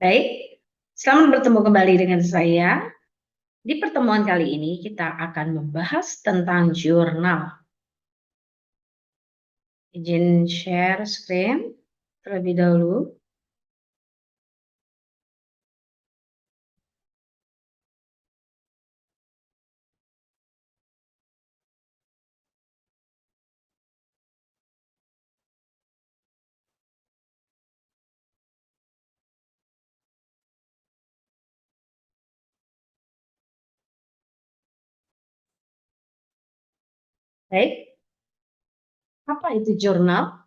Baik, selamat bertemu kembali dengan saya. Di pertemuan kali ini kita akan membahas tentang jurnal. Izin share screen terlebih dahulu. Baik, apa itu jurnal?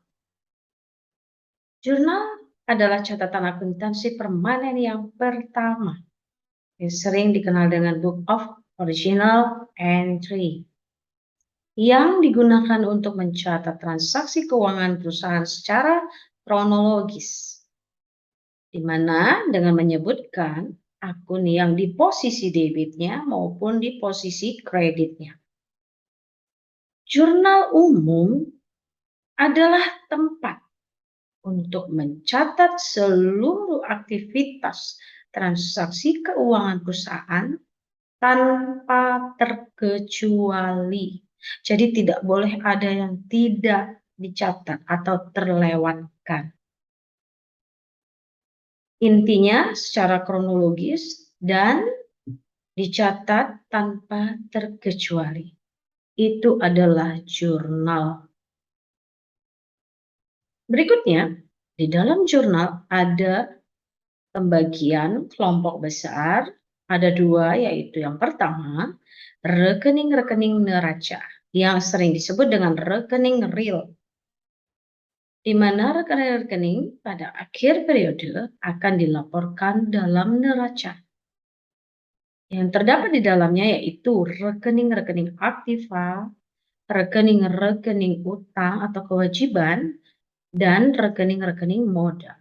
Jurnal adalah catatan akuntansi permanen yang pertama, yang sering dikenal dengan Book of Original Entry, yang digunakan untuk mencatat transaksi keuangan perusahaan secara kronologis, di mana dengan menyebutkan akun yang di posisi debitnya maupun di posisi kreditnya. Jurnal umum adalah tempat untuk mencatat seluruh aktivitas transaksi keuangan perusahaan tanpa terkecuali. Jadi tidak boleh ada yang tidak dicatat atau terlewatkan. Intinya secara kronologis dan dicatat tanpa terkecuali. Itu adalah jurnal. Berikutnya, di dalam jurnal ada pembagian kelompok besar. Ada dua, yaitu yang pertama, rekening-rekening neraca, yang sering disebut dengan rekening real, di mana rekening-rekening pada akhir periode akan dilaporkan dalam neraca. Yang terdapat di dalamnya yaitu rekening-rekening aktiva, rekening-rekening utang atau kewajiban, dan rekening-rekening modal.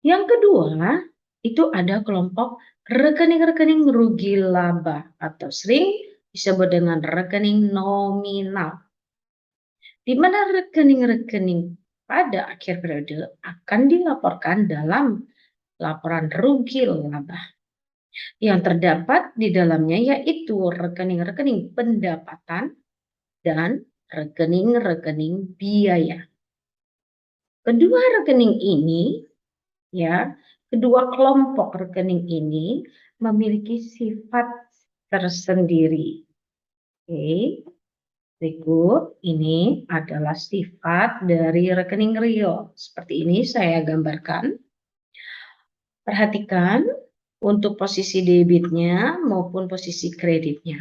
Yang kedua, itu ada kelompok rekening-rekening rugi laba atau sering disebut dengan rekening nominal, di mana rekening-rekening pada akhir periode akan dilaporkan dalam laporan rugi laba. Yang terdapat di dalamnya yaitu rekening-rekening pendapatan dan rekening-rekening biaya. Kedua rekening ini, kedua kelompok rekening ini memiliki sifat tersendiri. Oke, berikut ini adalah sifat dari rekening real. Seperti ini saya gambarkan. Perhatikan untuk posisi debitnya maupun posisi kreditnya.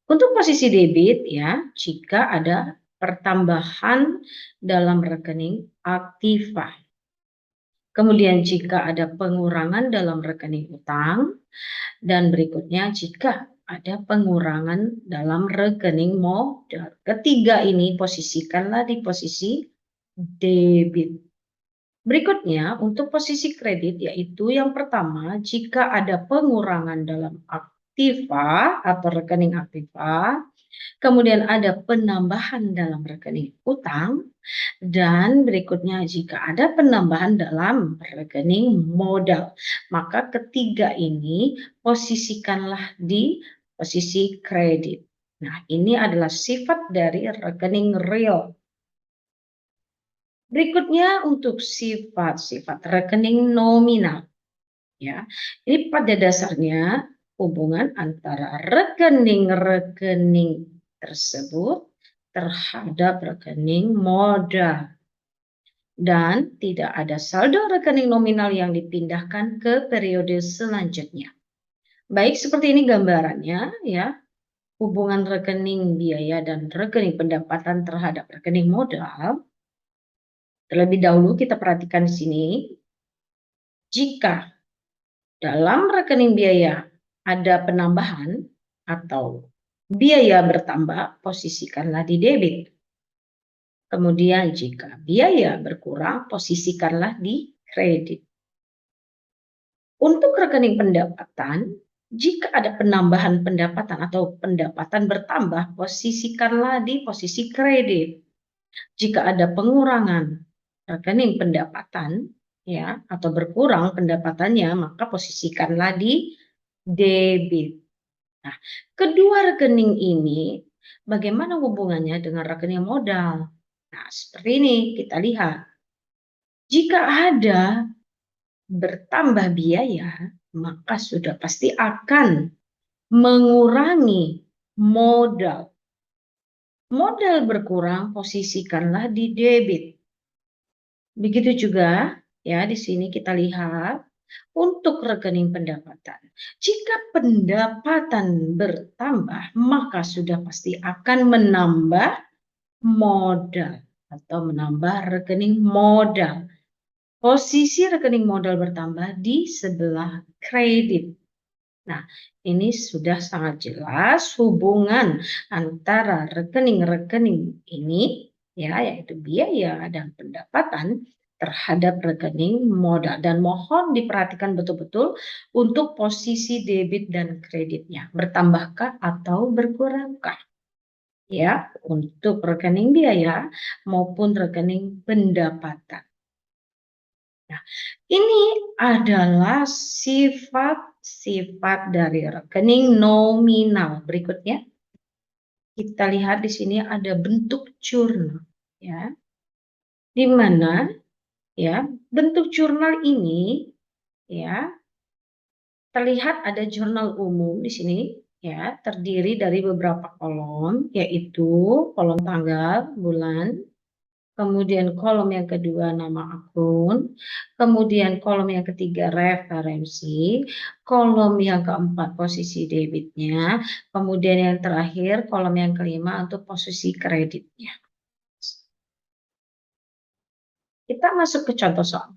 Untuk posisi debit jika ada pertambahan dalam rekening aktiva. Kemudian jika ada pengurangan dalam rekening utang, dan berikutnya jika ada pengurangan dalam rekening modal. Ketiga ini posisikanlah di posisi debit. Berikutnya untuk posisi kredit yaitu yang pertama jika ada pengurangan dalam aktiva atau rekening aktiva, kemudian ada penambahan dalam rekening utang, dan berikutnya jika ada penambahan dalam rekening modal. Maka ketiga ini posisikanlah di posisi kredit. Nah, ini adalah sifat dari rekening real. Berikutnya untuk sifat-sifat rekening nominal. Ini pada dasarnya hubungan antara rekening-rekening tersebut terhadap rekening modal. Dan tidak ada saldo rekening nominal yang dipindahkan ke periode selanjutnya. Baik, seperti ini gambarannya hubungan rekening biaya dan rekening pendapatan terhadap rekening modal. Terlebih dahulu kita perhatikan di sini, jika dalam rekening biaya ada penambahan atau biaya bertambah, posisikanlah di debit. Kemudian jika biaya berkurang, posisikanlah di kredit. Untuk rekening pendapatan, jika ada penambahan pendapatan atau pendapatan bertambah, posisikanlah di posisi kredit. Jika ada pengurangan rekening pendapatan, ya atau berkurang pendapatannya, maka posisikanlah di debit. Nah, kedua rekening ini bagaimana hubungannya dengan rekening modal? Nah, seperti ini kita lihat. Jika ada bertambah biaya, maka sudah pasti akan mengurangi modal. Modal berkurang, posisikanlah di debit. Begitu juga ya di sini kita lihat untuk rekening pendapatan. Jika pendapatan bertambah, maka sudah pasti akan menambah modal atau menambah rekening modal. Posisi rekening modal bertambah di sebelah kredit. Nah, ini sudah sangat jelas hubungan antara rekening-rekening ini, ya, yaitu biaya dan pendapatan terhadap rekening modal. Dan mohon diperhatikan betul-betul untuk posisi debit dan kreditnya, bertambahkah atau berkurangkah, ya, untuk rekening biaya maupun rekening pendapatan. Nah, ini adalah sifat-sifat dari rekening nominal. Berikutnya, kita lihat di sini ada bentuk jurnal, ya, di mana ya bentuk jurnal ini ya terlihat ada jurnal umum di sini ya terdiri dari beberapa kolom, yaitu kolom tanggal, bulan. Kemudian kolom yang kedua nama akun, kemudian kolom yang ketiga referensi, kolom yang keempat posisi debitnya, kemudian yang terakhir kolom yang kelima untuk posisi kreditnya. Kita masuk ke contoh soal.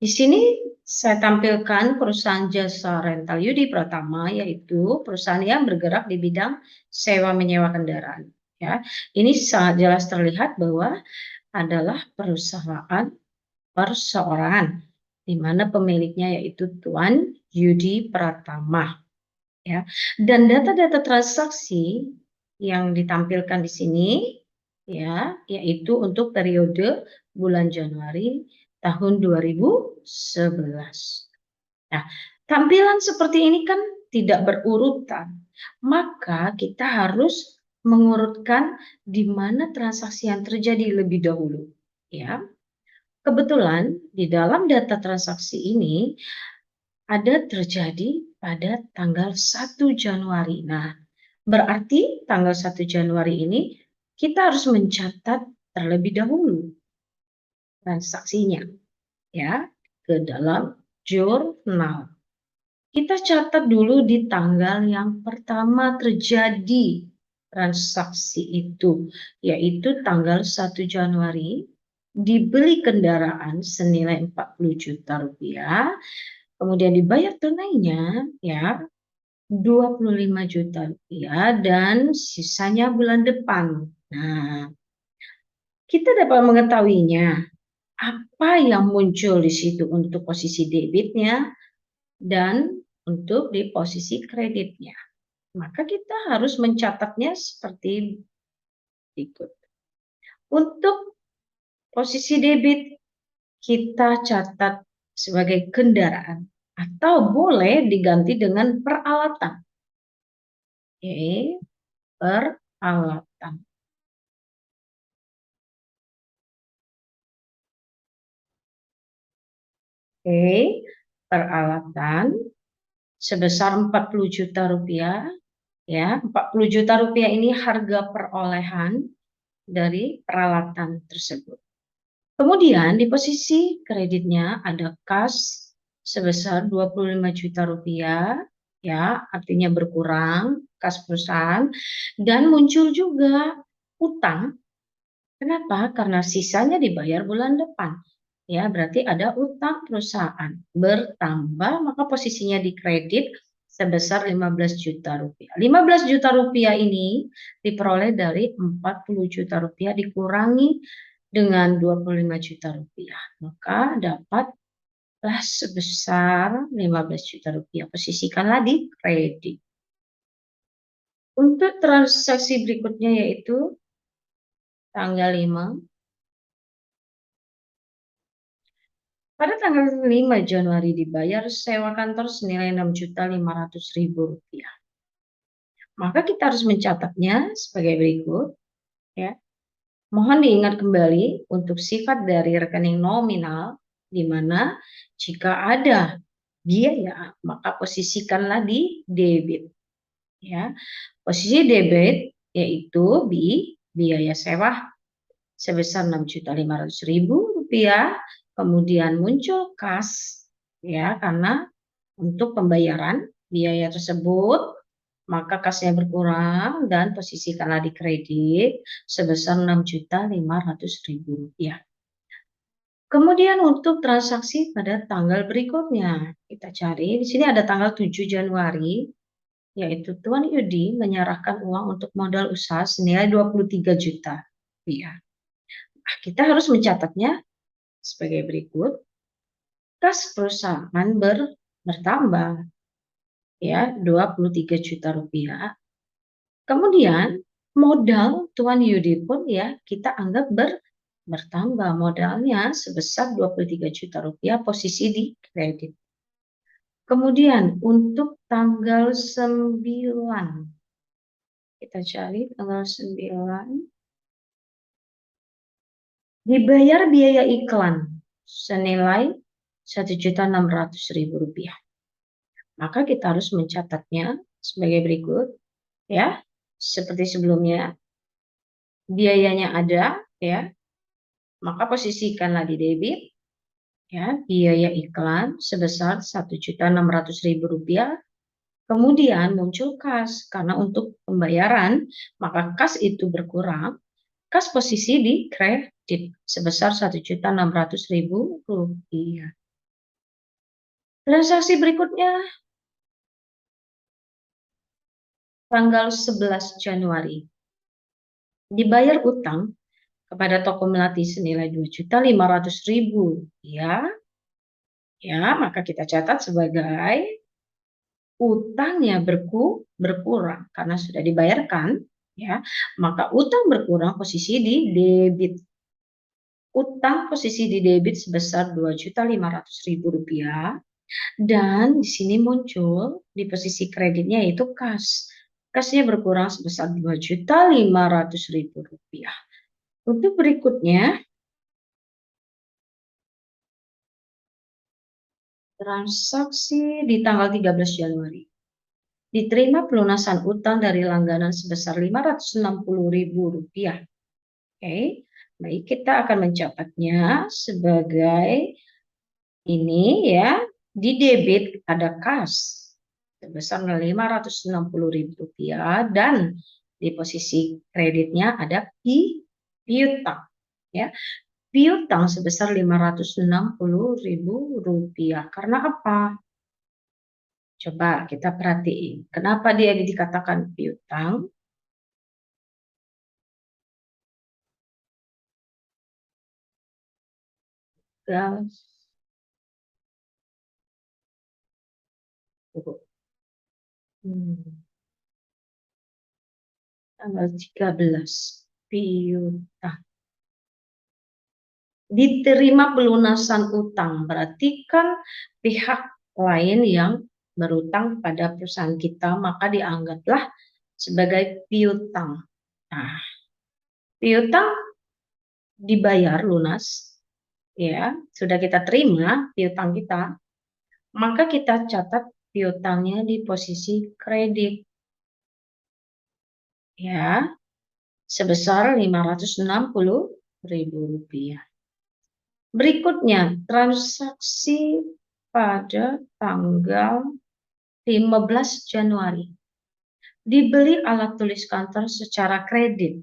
Di sini saya tampilkan perusahaan jasa rental Yudi Pratama, yaitu perusahaan yang bergerak di bidang sewa menyewa kendaraan. Ya, ini sangat jelas terlihat bahwa adalah perusahaan perseorangan, di mana pemiliknya yaitu Tuan Yudi Pratama. Ya, dan data-data transaksi yang ditampilkan di sini, ya, yaitu untuk periode bulan Januari tahun 2011. Nah, tampilan seperti ini kan tidak berurutan, maka kita harus mengurutkan di mana transaksi yang terjadi lebih dahulu. Ya, kebetulan di dalam data transaksi ini ada terjadi pada tanggal 1 Januari. Nah, berarti tanggal 1 Januari ini kita harus mencatat terlebih dahulu transaksinya ya ke dalam jurnal. Kita catat dulu di tanggal yang pertama terjadi transaksi itu, yaitu tanggal 1 Januari, dibeli kendaraan senilai 40 juta rupiah, kemudian dibayar tunainya ya 25 juta rupiah dan sisanya bulan depan. Nah, kita dapat mengetahuinya apa yang muncul di situ untuk posisi debitnya dan untuk di posisi kreditnya. Maka kita harus mencatatnya seperti berikut. Untuk posisi debit kita catat sebagai kendaraan atau boleh diganti dengan peralatan. Peralatan. Peralatan sebesar 40 juta rupiah. Ya, 40 juta rupiah ini harga perolehan dari peralatan tersebut. Kemudian di posisi kreditnya ada kas sebesar 25 juta rupiah, ya, artinya berkurang kas perusahaan, dan muncul juga utang. Kenapa? Karena sisanya dibayar bulan depan. Ya, berarti ada utang perusahaan bertambah, maka posisinya di kredit sebesar 15 juta rupiah. 15 juta rupiah ini diperoleh dari 40 juta rupiah dikurangi dengan 25 juta rupiah. Maka dapatlah sebesar 15 juta rupiah. Posisikanlah di kredit. Untuk transaksi berikutnya yaitu tanggal 5 Pada tanggal 5 Januari dibayar sewa kantor senilai Rp6.500.000. Maka kita harus mencatatnya sebagai berikut, ya. Mohon diingat kembali untuk sifat dari rekening nominal, di mana jika ada biaya maka posisikanlah di debit, ya. Posisi debit yaitu biaya sewa sebesar Rp6.500.000, kemudian muncul kas, ya, karena untuk pembayaran biaya tersebut maka kasnya berkurang dan posisikanlah di kredit sebesar Rp6.500.000. Kemudian untuk transaksi pada tanggal berikutnya, kita cari di sini ada tanggal 7 Januari, yaitu Tuan Yudi menyerahkan uang untuk modal usaha senilai Rp23 juta. Kita harus mencatatnya sebagai berikut. Kas perusahaan bertambah, ya, Rp23 juta. Kemudian modal Tuan Yudi pun, ya, kita anggap bertambah, modalnya sebesar Rp23 juta, posisi di kredit. Kemudian untuk tanggal 9, kita cari tanggal 9, dibayar biaya iklan senilai Rp1.600.000. Maka kita harus mencatatnya sebagai berikut, ya. Seperti sebelumnya, biayanya ada, ya, maka posisikanlah di debit, ya, biaya iklan sebesar Rp1.600.000. Kemudian muncul kas, karena untuk pembayaran maka kas itu berkurang, kas posisi di kredit sebesar Rp1.600.000. Transaksi berikutnya tanggal 11 Januari. Dibayar utang kepada toko melati senilai Rp2.500.000. Ya, maka kita catat sebagai utangnya berkurang karena sudah dibayarkan, ya. Maka utang berkurang, posisi di debit. Utang posisi di debit sebesar Rp2.500.000. Dan di sini muncul di posisi kreditnya yaitu kas. Kasnya berkurang sebesar Rp2.500.000. Untuk berikutnya, transaksi di tanggal 13 Januari. Diterima pelunasan utang dari langganan sebesar Rp560.000. Oke, baik, kita akan mencatatnya sebagai ini, ya. Di debit ada kas sebesar Rp560.000 dan di posisi kreditnya ada piutang, ya. Piutang sebesar Rp560.000. Karena apa? Coba kita perhatiin, kenapa dia dikatakan piutang? Tanggal 13, piutang. Diterima pelunasan utang, berarti kan pihak lain yang berutang pada perusahaan kita, maka dianggaplah sebagai piutang. Nah, piutang dibayar lunas, ya, sudah kita terima piutang kita, maka kita catat piutangnya di posisi kredit, ya, sebesar Rp560.000. Berikutnya, transaksi pada tanggal 15 Januari. Dibeli alat tulis kantor secara kredit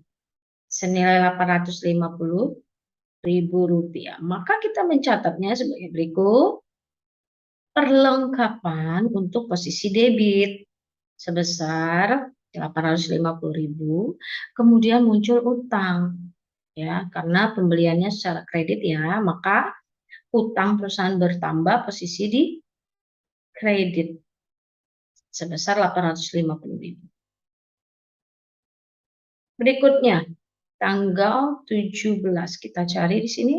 senilai Rp850.000. Maka kita mencatatnya sebagai berikut. Perlengkapan untuk posisi debit sebesar Rp850.000, kemudian muncul utang, ya, karena pembeliannya secara kredit, ya, maka utang perusahaan bertambah, posisi di kredit sebesar Rp850.000. Berikutnya tanggal 17, kita cari di sini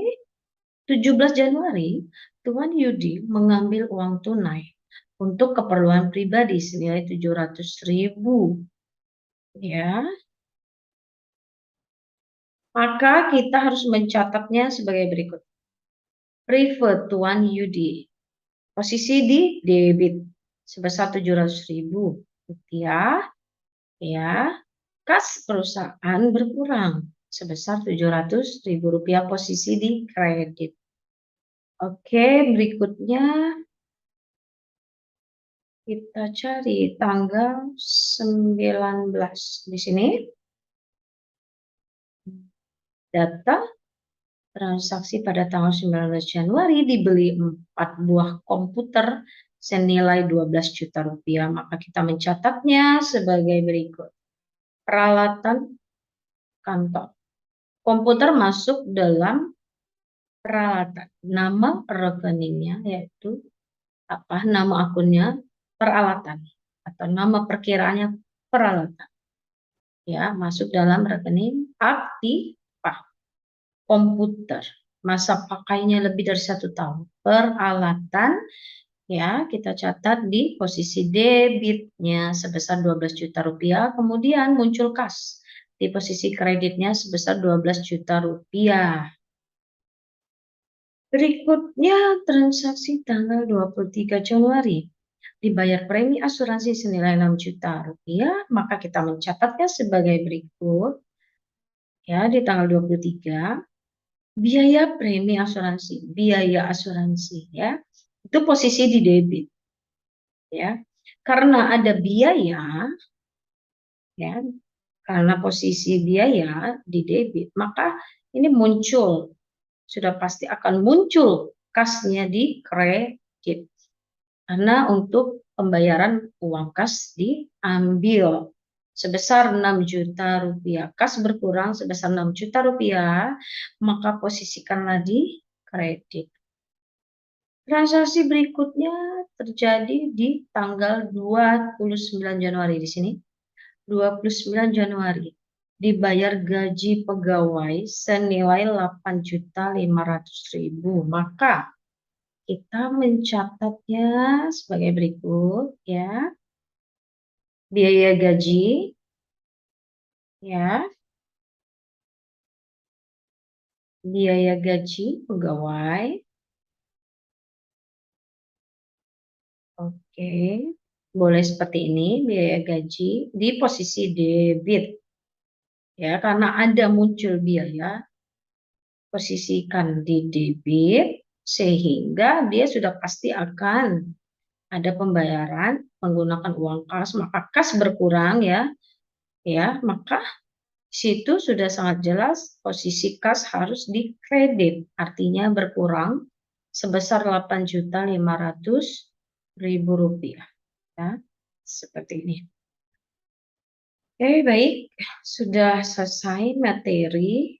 17 Januari, Tuan Yudi mengambil uang tunai untuk keperluan pribadi senilai 700.000. Ya, maka kita harus mencatatnya sebagai berikut. Private Tuan Yudi, posisi di debit sebesar 700.000 rupiah. Ya, kas perusahaan berkurang sebesar 700.000 rupiah, posisi di kredit. Oke, berikutnya kita cari tanggal 19 di sini. Data transaksi pada tanggal 19 Januari dibeli 4 buah komputer senilai 12 juta rupiah. Maka kita mencatatnya sebagai berikut. Peralatan kantor. Komputer masuk dalam peralatan. Nama rekeningnya yaitu nama akunnya peralatan atau nama perkiraannya peralatan. Ya, masuk dalam rekening aktiva. Komputer, masa pakainya lebih dari 1 tahun. Peralatan, ya, kita catat di posisi debitnya sebesar 12 juta rupiah. Kemudian muncul kas di posisi kreditnya sebesar 12 juta rupiah. Berikutnya transaksi tanggal 23 Januari. Dibayar premi asuransi senilai 6 juta rupiah, maka kita mencatatnya sebagai berikut. Ya, di tanggal 23, biaya premi asuransi, biaya asuransi ya. Itu posisi di debit. Ya. Karena ada biaya ya, karena posisi biaya di debit, maka ini muncul, sudah pasti akan muncul kasnya di kredit. Karena untuk pembayaran uang kas diambil sebesar 6 juta rupiah. Kas berkurang sebesar 6 juta rupiah, maka posisikanlah di kredit. Transaksi berikutnya terjadi di tanggal 29 Januari di sini. 29 Januari dibayar gaji pegawai senilai 8.500.000. Maka kita mencatatnya sebagai berikut ya. Biaya gaji ya. Biaya gaji pegawai. Oke. Boleh seperti ini, biaya gaji di posisi debit. Ya, karena ada muncul biaya, posisikan di debit sehingga dia sudah pasti akan ada pembayaran menggunakan uang kas, maka kas berkurang ya. Ya, maka situ sudah sangat jelas posisi kas harus di kredit, artinya berkurang sebesar 8.500.000 rupiah. Ya, seperti ini. Oke, baik, sudah selesai materi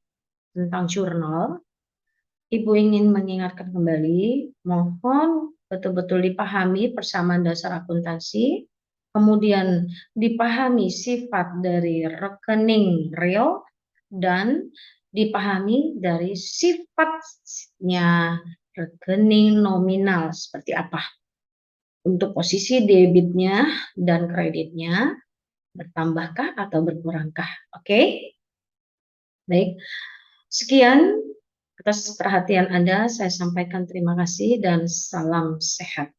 tentang jurnal. Ibu ingin mengingatkan kembali, mohon betul-betul dipahami persamaan dasar akuntansi, kemudian dipahami sifat dari rekening real, dan dipahami dari sifatnya rekening nominal seperti apa. Untuk posisi debitnya dan kreditnya, bertambahkah atau berkurangkah? Oke? Baik, sekian atas perhatian Anda. Saya sampaikan terima kasih dan salam sehat.